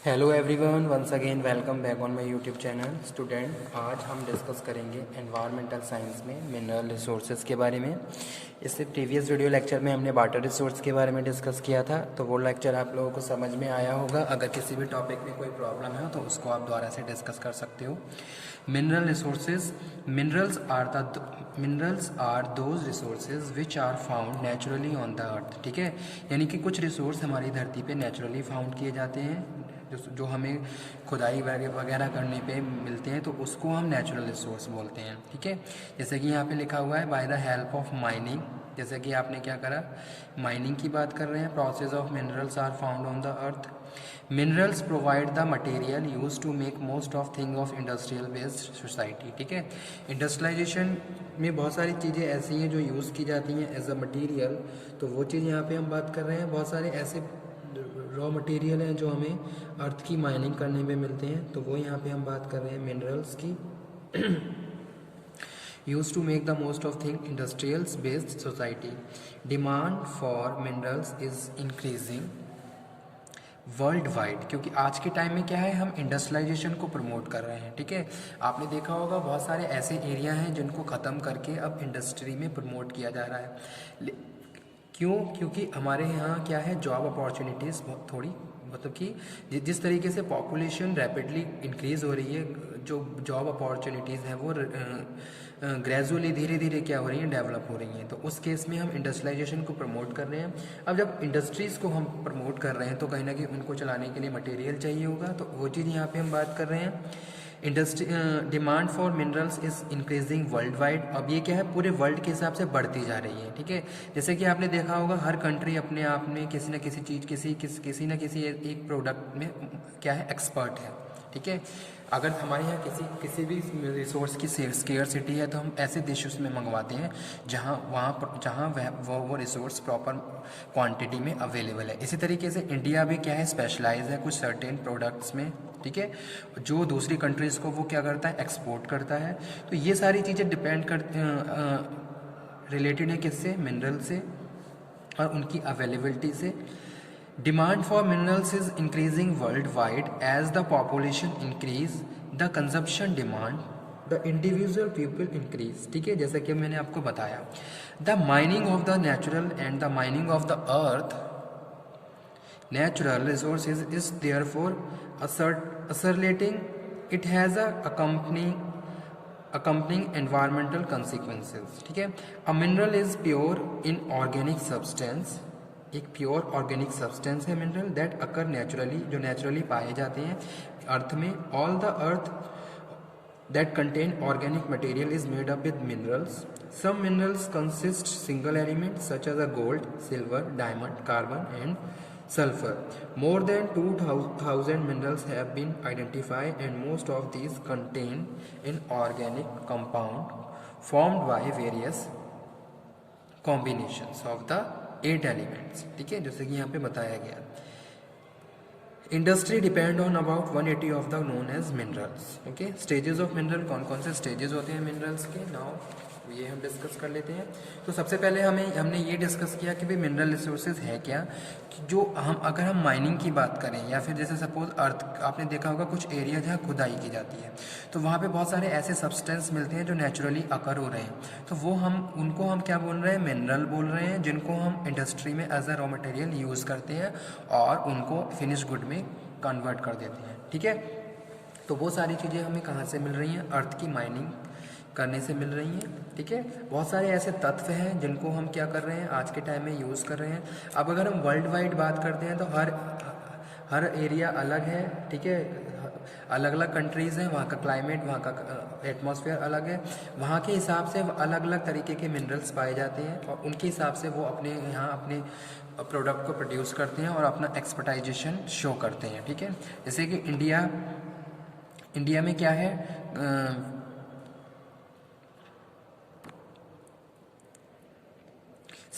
Hello everyone, once again welcome back on my YouTube channel. Student, आज हम discuss करेंगे environmental science में mineral resources के बारे में। इससे प्रीवियस वीडियो लेक्चर में हमने वाटर रिसोर्स के बारे में डिस्कस किया था, तो वो लेक्चर आप लोगों को समझ में आया होगा। अगर किसी भी टॉपिक में कोई प्रॉब्लम है तो उसको आप दोबारा से डिस्कस कर सकते हो। Mineral resources, minerals are those resources which are found naturally on the earth. ठीक है, यानी कि कुछ रिसोर्स हमारी धरती पे नेचुरली फाउंड किए जाते हैं, जो हमें खुदाई वगैरह करने पे मिलते हैं, तो उसको हम नेचुरल रिसोर्स बोलते हैं। ठीक है, जैसे कि यहाँ पे लिखा हुआ है by the help of mining. जैसे कि आपने क्या करा, माइनिंग की बात कर रहे हैं। Process of minerals are found on the earth. Minerals provide the material use to make most of thing of industrial based society. ठीक है, इंडस्ट्रियलाइजेशन में बहुत सारी चीज़ें ऐसी हैं जो यूज़ की जाती हैं एज अ मटीरियल, तो वो चीज़ यहाँ पे हम बात कर रहे हैं। बहुत सारे ऐसे रॉ मटेरियल हैं जो हमें अर्थ की माइनिंग करने में मिलते हैं, तो वो यहाँ पे हम बात कर रहे हैं मिनरल्स की। Use to make the most of thing industrials based society. Demand for minerals is increasing world wide, क्योंकि आज के टाइम में क्या है, हम इंडस्ट्रियलाइजेशन को प्रमोट कर रहे हैं। ठीक है, आपने देखा होगा बहुत सारे ऐसे एरिया हैं जिनको ख़त्म करके अब इंडस्ट्री में प्रमोट किया जा रहा है। क्यों? क्योंकि हमारे यहाँ क्या है, जॉब अपॉर्चुनिटीज़ थोड़ी, मतलब कि जिस तरीके से पॉपुलेशन रैपिडली इंक्रीज़ हो रही है, जो जॉब अपॉर्चुनिटीज़ हैं वो ग्रेजुअली धीरे धीरे क्या हो रही हैं, डेवलप हो रही हैं। तो उस केस में हम इंडस्ट्रियलाइजेशन को प्रमोट कर रहे हैं। अब जब इंडस्ट्रीज़ को हम प्रमोट कर रहे हैं तो कहीं ना कहीं उनको चलाने के लिए मटेरियल चाहिए होगा, तो वो चीज़ यहाँ पे हम बात कर रहे हैं। Industry demand for minerals is increasing world wide. अब ये क्या है, पूरे वर्ल्ड के हिसाब से बढ़ती जा रही है। ठीक है, जैसे कि आपने देखा होगा हर कंट्री अपने आप में किसी न किसी चीज़ किसी न किसी एक प्रोडक्ट में क्या है, एक्सपर्ट है। ठीक है, अगर हमारे यहाँ किसी भी रिसोर्स की स्केयरसिटी है तो हम ऐसे देशों में मंगवाते हैं जहाँ वो रिसोर्स प्रॉपर क्वांटिटी में अवेलेबल है। इसी तरीके से इंडिया भी क्या है, स्पेशलाइज है कुछ सर्टेन प्रोडक्ट्स में। ठीक है, जो दूसरी कंट्रीज़ को वो क्या करता है, एक्सपोर्ट करता है। तो ये सारी चीज़ें डिपेंड रिलेटेड है किससे, मिनरल से और उनकी अवेलेबिलिटी से। Demand for minerals is increasing world wide as the population increase, the consumption demand, the individual people increase. ठीक है, जैसा कि मैंने आपको बताया, the mining of the natural and the mining of the earth natural resources is therefore accelerating. It has a accompanying environmental consequences. ठीक है, a mineral is pure inorganic substance, एक प्योर ऑर्गेनिक सब्सटेंस है mineral, that occur naturally, जो naturally पाए जाते हैं अर्थ में। All the earth that contain organic material is made up with minerals. Some minerals consist single elements such as a gold, silver, diamond, carbon and sulfur. More than 2000 minerals have been identified and most of these contain an organic compound formed by various combinations of the 8 elements. ठीक है, जैसे कि यहाँ पे बताया गया। Industry depend on about 180 of the known as minerals. Okay, stages of mineral, कौन कौन से स्टेजेस होते हैं मिनरल्स के, नाउ ये हम डिस्कस कर लेते हैं। तो सबसे पहले हमने ये डिस्कस किया कि भाई मिनरल रिसोर्सेज है क्या, कि जो अगर हम माइनिंग की बात करें या फिर जैसे सपोज अर्थ, आपने देखा होगा कुछ एरिया जहाँ खुदाई की जाती है, तो वहाँ पे बहुत सारे ऐसे सब्सटेंस मिलते हैं जो नेचुरली अकर हो रहे हैं, तो वो उनको हम क्या बोल रहे हैं, मिनरल बोल रहे हैं, जिनको हम इंडस्ट्री में as a raw material use करते हैं और उनको फिनिश गुड में कन्वर्ट कर देते हैं। ठीक है, तो वो सारी चीज़ें हमें कहाँ से मिल रही हैं, अर्थ की माइनिंग करने से मिल रही हैं। ठीक है, बहुत सारे ऐसे तत्व हैं जिनको हम क्या कर रहे हैं, आज के टाइम में यूज़ कर रहे हैं। अब अगर हम वर्ल्ड वाइड बात करते हैं तो हर एरिया अलग है। ठीक है, अलग अलग कंट्रीज़ हैं, वहाँ का क्लाइमेट, वहाँ का एटमॉस्फेयर अलग है, वहाँ के हिसाब से अलग अलग तरीके के मिनरल्स पाए जाते हैं और उनके हिसाब से वो अपने यहाँ अपने प्रोडक्ट को प्रोड्यूस करते हैं और अपना एक्सपर्टाइजेशन शो करते हैं। ठीक है, जैसे कि इंडिया में क्या है,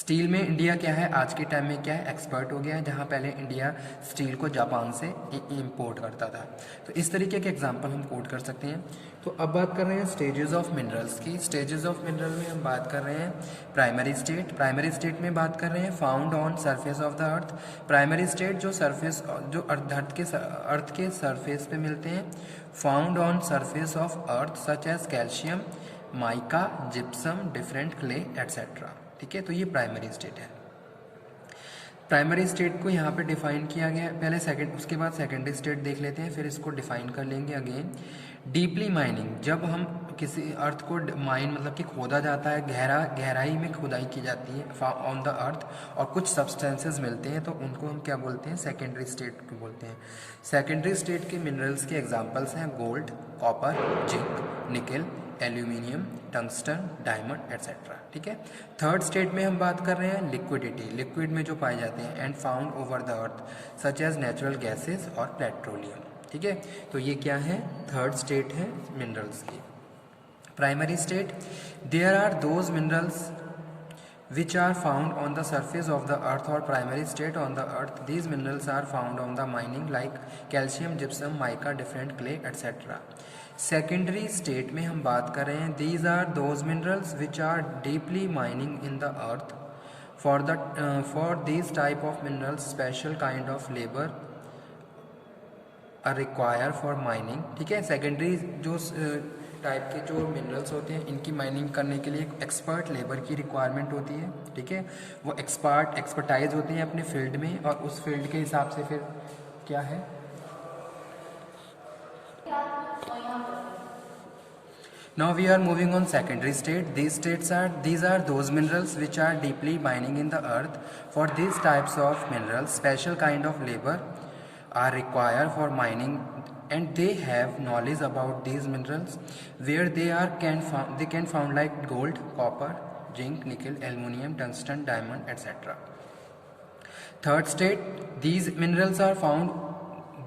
स्टील में इंडिया क्या है आज के टाइम में, क्या है, एक्सपर्ट हो गया है, जहाँ पहले इंडिया स्टील को जापान से इंपोर्ट करता था। तो इस तरीके के एग्जांपल हम कोट कर सकते हैं। तो अब बात कर रहे हैं स्टेजेस ऑफ मिनरल्स की। स्टेजेस ऑफ मिनरल में हम बात कर रहे हैं प्राइमरी स्टेट। प्राइमरी स्टेट में बात कर रहे हैं found on surface of the earth. Primary state जो सरफेस, जो अर्थ के सरफेस पे मिलते हैं, found on surface of earth such as calcium, mica, gypsum, different clay etcetera. ठीक है, तो ये प्राइमरी स्टेट है। प्राइमरी स्टेट को यहाँ पे डिफाइन किया गया है पहले, सेकंड, उसके बाद सेकेंडरी स्टेट देख लेते हैं, फिर इसको डिफाइन कर लेंगे अगेन। डीपली माइनिंग, जब हम किसी अर्थ को माइन मतलब कि खोदा जाता है, गहराई में खुदाई की जाती है ऑन द अर्थ, और कुछ सब्सटेंसेस मिलते हैं, तो उनको हम क्या बोलते हैं, सेकेंडरी स्टेट को बोलते हैं। सेकेंडरी स्टेट के मिनरल्स के एग्जाम्पल्स हैं गोल्ड, कॉपर, जिंक, निकल, एल्यूमिनियम, टंगस्टन, डायमंड एट्सेट्रा। ठीक है। थर्ड स्टेट में हम बात कर रहे हैं लिक्विडिटी, लिक्विड में जो पाए जाते हैं, and found over the earth such as natural gases और पेट्रोलियम। ठीक है, तो ये क्या है, थर्ड स्टेट है मिनरल्स की। Primary state, there are those minerals which are found on the surface of the earth or primary state on the earth. These minerals are found on the mining like calcium, gypsum, mica, different clay etc. Secondary state में हम बात कर रहे हैं these are those minerals which are deeply mining in the earth. For these type of minerals special kind of labor are required for mining. ठीक है, secondary जो type के जो मिनरल्स होते हैं, इनकी माइनिंग करने के लिए एक्सपर्ट लेबर की रिक्वायरमेंट होती है। ठीक है, वो एक्सपर्टाइज होते हैं अपने फील्ड में, और उस फील्ड के हिसाब से फिर क्या है, Now we are moving on secondary state. These are those minerals which are deeply mining in the earth. For these types of minerals, special kind of labor are required for mining, and they have knowledge about these minerals, where they can found like gold, copper, zinc, nickel, aluminum, tungsten, diamond, etc. Third state, these minerals are found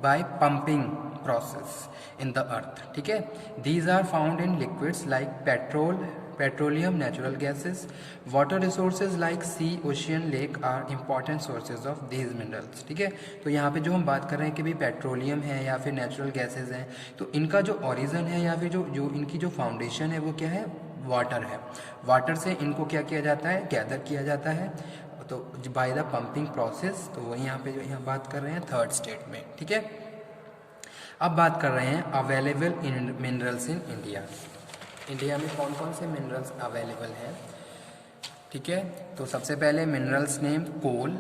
by pumping process in the earth. ठीक है, these are found in liquids like petroleum, natural gases, water resources like sea, ocean, lake are important sources of these minerals. ठीक है, तो यहाँ पे जो हम बात कर रहे हैं कि भाई पेट्रोलियम है या फिर नेचुरल गैसेज हैं, तो इनका जो ओरिजिन है या फिर जो इनकी जो फाउंडेशन है वो क्या है, वाटर है। वाटर से इनको क्या किया जाता है, गैदर किया जाता है, तो बाय द पंपिंग प्रोसेस। तो वही यहाँ पे जो यहाँ बात कर रहे हैं थर्ड स्टेट में। ठीक है, अब बात कर रहे हैं available minerals in India. India में कौन कौन से मिनरल्स अवेलेबल हैं। ठीक है, तो सबसे पहले minerals name, coal,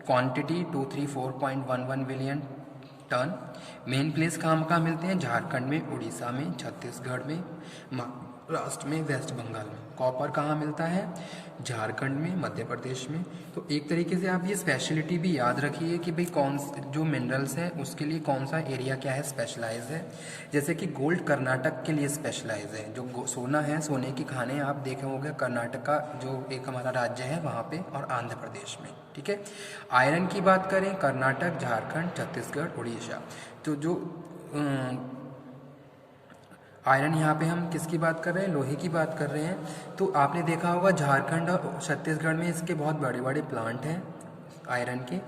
quantity 234.11 billion tonne. Main place कहाँ मिलते हैं, झारखंड में, उड़ीसा में, छत्तीसगढ़ में, महाराष्ट्र में, वेस्ट बंगाल में। कॉपर कहाँ मिलता है, झारखंड में, मध्य प्रदेश में। तो एक तरीके से आप ये स्पेशलिटी भी याद रखिए कि भाई कौन जो मिनरल्स हैं उसके लिए कौन सा एरिया क्या है, स्पेशलाइज है। जैसे कि गोल्ड कर्नाटक के लिए स्पेशलाइज है, जो सोना है, सोने की खाने आप देखे होंगे कर्नाटक का जो एक हमारा राज्य है वहाँ पे, और आंध्र प्रदेश में। ठीक है, आयरन की बात करें, कर्नाटक, झारखंड, छत्तीसगढ़, उड़ीसा। तो जो आयरन यहाँ पे हम किसकी बात कर रहे हैं, लोहे की बात कर रहे हैं। तो आपने देखा होगा झारखंड और छत्तीसगढ़ में इसके बहुत बड़े बड़े प्लांट हैं आयरन के,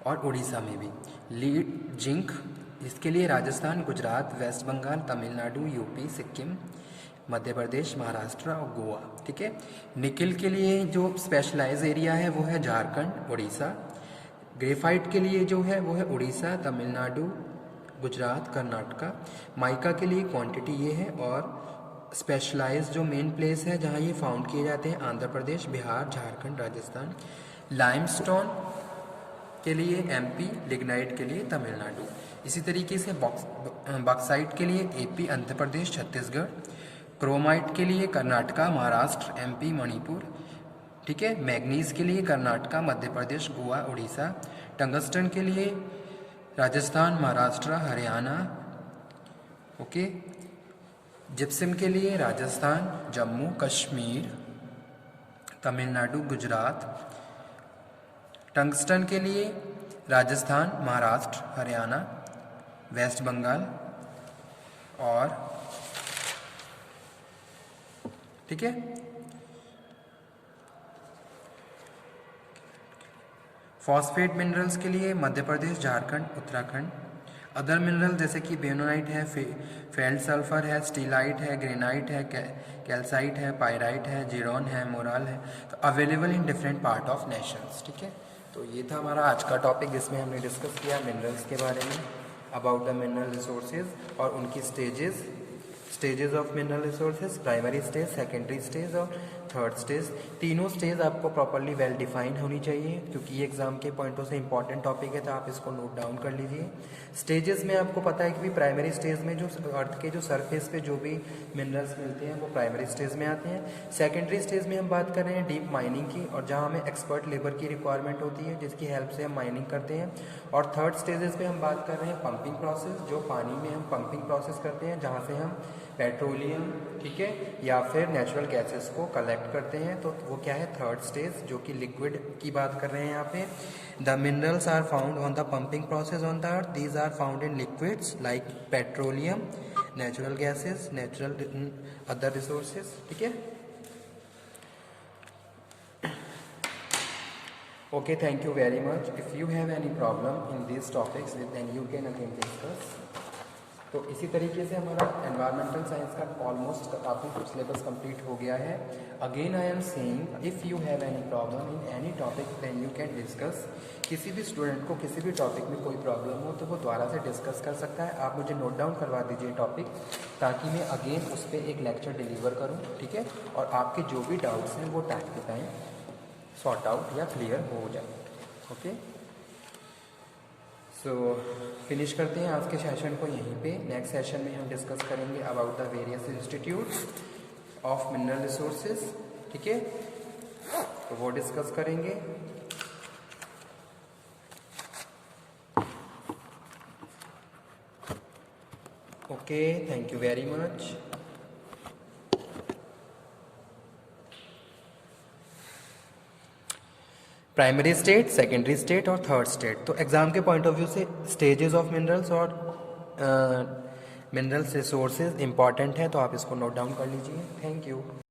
और उड़ीसा में भी। लीड, जिंक, इसके लिए राजस्थान, गुजरात, वेस्ट बंगाल, तमिलनाडु, यूपी, सिक्किम, मध्य प्रदेश, महाराष्ट्र और गोवा। ठीक है, निकिल के लिए जो स्पेशलाइज एरिया है वो है झारखंड, उड़ीसा। ग्रेफाइट के लिए जो है वो है उड़ीसा, तमिलनाडु, गुजरात, कर्नाटका। माइका के लिए क्वांटिटी ये है, और स्पेशलाइज जो मेन प्लेस है जहाँ ये फाउंड किए जाते हैं, आंध्र प्रदेश, बिहार, झारखंड, राजस्थान। लाइमस्टोन के लिए एमपी, लिग्नाइट के लिए तमिलनाडु। इसी तरीके से बॉक्साइट के लिए एपी, आंध्र प्रदेश, छत्तीसगढ़। क्रोमाइट के लिए कर्नाटका, महाराष्ट्र, एमपी, मणिपुर। ठीक है, मैग्नीज के लिए कर्नाटका, मध्य प्रदेश, गोवा, उड़ीसा। टंगस्टन के लिए राजस्थान, महाराष्ट्र, हरियाणा। ओके, जिप्सम के लिए राजस्थान, जम्मू कश्मीर, तमिलनाडु, गुजरात। टंगस्टन के लिए राजस्थान, महाराष्ट्र, हरियाणा, वेस्ट बंगाल और ठीक है। फॉस्फेट मिनरल्स के लिए मध्य प्रदेश, झारखंड, उत्तराखंड। अदर मिनरल जैसे कि बेनोनाइट है, फेल्ड सल्फर है, स्टीलाइट है, ग्रेनाइट है, कैल्साइट है, पायराइट है, जीरोन है, मोरल है, तो available in different part of Nations. ठीक है, तो ये था हमारा आज का टॉपिक जिसमें हमने डिस्कस किया मिनरल्स के बारे में, अबाउट द मिनरल रिसोर्सेज और उनकी stages of mineral resources, primary stage, secondary stage और थर्ड स्टेज। तीनों स्टेज आपको प्रॉपर्ली वेल डिफाइंड होनी चाहिए क्योंकि ये एग्जाम के पॉइंटों से इंपॉर्टेंट टॉपिक है, तो आप इसको नोट डाउन कर लीजिए। स्टेजेस में आपको पता है कि भी प्राइमरी स्टेज में जो अर्थ के जो सरफेस पे जो भी मिनरल्स मिलते हैं वो प्राइमरी स्टेज में आते हैं। सेकेंडरी स्टेज में हम बात कर रहे हैं डीप माइनिंग की, और जहाँ हमें एक्सपर्ट लेबर की रिक्वायरमेंट होती है जिसकी हेल्प से हम माइनिंग करते हैं। और थर्ड स्टेजेस पे हम बात कर रहे हैं पंपिंग प्रोसेस, जो पानी में हम पंपिंग प्रोसेस करते हैं जहाँ से हम पेट्रोलियम, ठीक है, या फिर नेचुरल गैसेस को कलेक्ट करते हैं, तो वो क्या है थर्ड स्टेज, जो कि लिक्विड की बात कर रहे हैं यहाँ पे। The minerals are found on the pumping process on the earth, these are found in liquids like petroleum, natural gases, natural other resources. ठीक है, okay, thank you very much. If you have any problem in this topics then you can again discuss. तो इसी तरीके से हमारा environmental science का almost काफ़ी syllabus complete हो गया है। Again I am saying if you have any problem in any topic then you can discuss. किसी भी स्टूडेंट को किसी भी टॉपिक में कोई प्रॉब्लम हो तो वो दोबारा से डिस्कस कर सकता है। आप मुझे नोट डाउन करवा दीजिए टॉपिक, ताकि मैं अगेन उस पर एक लेक्चर डिलीवर करूँ। ठीक है, और आपके जो भी डाउट्स हैं वो time to time sort out या क्लियर हो जाए। ओके, सो फिनिश करते हैं आज के सेशन को यहीं पे। नेक्स्ट सेशन में हम डिस्कस करेंगे about the various institutes of mineral resources. ठीक है, तो वो डिस्कस करेंगे। Okay, thank you very much. Primary state, secondary state और थर्ड स्टेट। तो एग्जाम के पॉइंट ऑफ व्यू से स्टेजेस ऑफ मिनरल्स और मिनरल्स रिसोर्सेज इंपॉर्टेंट है, तो आप इसको नोट डाउन कर लीजिए। Thank you.